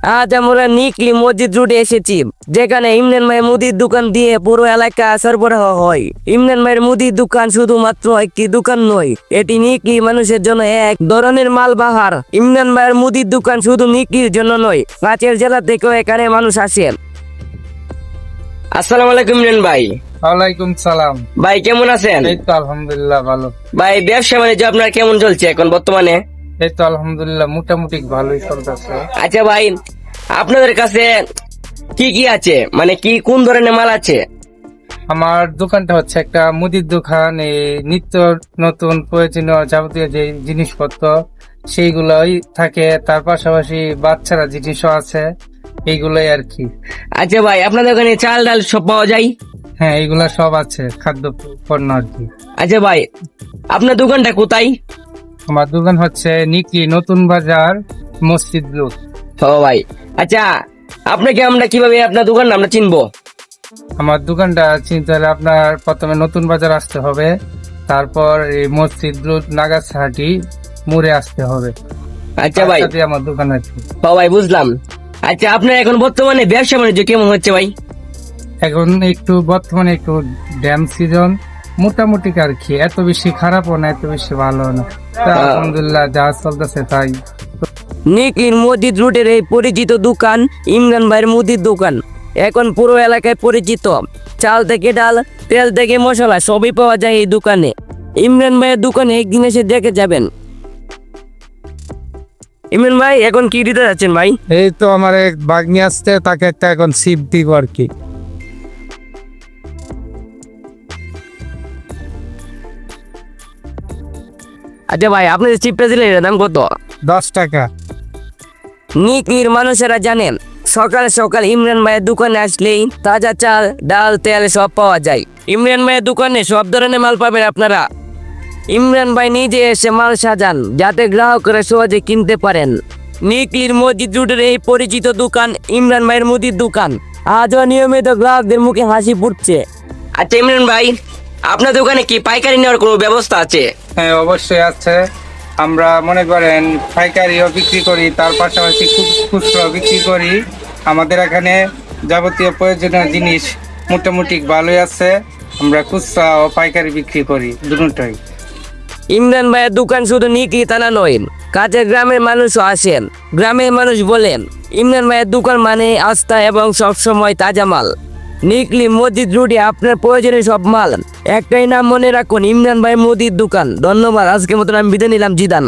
আজ আমরা নিকলি মসজিদ রোডে এসেছি, যেখানে ইমরান ভাইয়ের মুদির দোকান দিয়ে পুরো এলাকা সরবরাহ হয়। ইমরান ভাইয়ের মুদির দোকান শুধুমাত্র একটি দোকান নয়, এটি নিকলি মানুষের জন্য এক ধরনের মালবাহার। ইমরান ভাইয়ের মুদির দোকান শুধু নিকলির জন্য নয়, কাছের জেলা থেকেও এখানে মানুষ আসেন। আসসালামু আলাইকুম ইমরান ভাই। ওয়ালাইকুম সালাম। ভাই কেমন আছেন? এই তো আলহামদুলিল্লাহ ভালো। ভাই ব্যবসা বাণিজ্য আপনার কেমন চলছে এখন বর্তমানে? এই তো আলহামদুলিল্লাহ মোটামুটি ভালোই চলতেছে। আচ্ছা ভাই, আপনাদের কাছে কি কি আছে, মানে কি কোন ধরনের মাল আছে? আমার দোকানটা হচ্ছে একটা মুদির দোকান। এই নিত্য নতুন প্রয়োজনীয় যাবতীয় যে জিনিসপত্র সেইগুলোই থাকে, তার পাশাপাশি বাচ্চারা জিনিসও আছে, এইগুলোই আর কি। আচ্ছা ভাই, আপনাদের ওখানে চাল ডাল সব পাওয়া যায়? হ্যাঁ, এইগুলা সব আছে, খাদ্য পণ্য আর কি। আচ্ছা ভাই, আপনার দোকানটা কোথায়? আমার দোকান হচ্ছে নিকলি নতুন বাজার মসজিদ রোড। ও ভাই, আচ্ছা আপনাকে আমরা কিভাবে আপনার দোকান আমরা চিনবো? আমার দোকানটা চিনতে হলে আপনার প্রথমে নতুন বাজার আসতে হবে, তারপর এই মসজিদ রোড নাগাছাটি মোড়ে আসতে হবে। আচ্ছা ভাই, তার সাথে আমার দোকান আছে। ও ভাই বুঝলাম। আচ্ছা আপনার এখন বর্তমানে ব্যবসা বাণিজ্য কেমন হচ্ছে ভাই? এখন একটু বর্তমানে একটু ড্যাম সিজন, মোটামুটি আর কি, এত বেশি খারাপও না, এত বেশি ভালো না। তা আলহামদুলিল্লাহ যা চলতেছে তাই। নিকলির মসজিদ রোডের এই পরিচিত দোকান ইমরান ভাইয়ের মুদির দোকান এখন পুরো এলাকায় পরিচিত। চাল থেকে ডাল, তেল থেকে মশলা সবই পাওয়া যায় এই দোকানে। ইমরান ভাইয়ের দোকানে একদিন এসে দেখে যাবেন। ইমরান ভাই এখন কি দিতে যাচ্ছেন ভাই? এই তো আমার এক ভাগ্নি আসছে, তাকে একটা এখন সিপ দিব আর কি। আচ্ছা ভাই, আপনাদের চিপটা দিলে এর দাম কত? 10 টাকা। নিকলির মানুষেরা জানেন, সকাল সকাল ইমরান ভাইয়ের দোকানে আসলেই তাজা চাল ডাল তেল সব পাওয়া যায়। ইমরান ভাইয়ের দোকানে সব ধরনের মাল পাবেন আপনারা। ইমরান ভাই নিজে এসে মাল সাজান যাতে গ্রাহকরা সহজে কিনতে পারেন। নিকলির মসজিদ রোডের এই পরিচিত দোকান ইমরান ভাইয়ের মুদির দোকান আজও নিয়মিত গ্রাহকদের মুখে হাসি ফুটছে। আচ্ছা ইমরান ভাই, আপনার দোকানে কি পাইকারি নেওয়ার কোনো ব্যবস্থা আছে? হ্যাঁ অবশ্যই আছে। আমরা মনে করেন পাইকারিও বিক্রি করি, তার পাশাপাশি খুচরো বিক্রি করি। আমাদের এখানে যাবতীয় প্রয়োজনীয় জিনিস মোটামুটি ভালোই আছে। আমরা খুচরা ও পাইকারি বিক্রি করি দুটোই। ইমরান ভাইয়ের দোকান শুধু নিকলি তা নয়, কাছের গ্রামের মানুষও আসেন। গ্রামের মানুষ বলেন ইমরান ভাইয়ের দোকান মানে আস্থা এবং সবসময় তাজা মাল। নিকলি মসজিদ রোডে আপনার প্রয়োজনীয় সব মাল। একটাই নাম মনে রাখুন, ইমরান ভাই মুদির দোকান। ধন্যবাদ, আজকের মতন আমি বিদায় নিলাম, জিদান।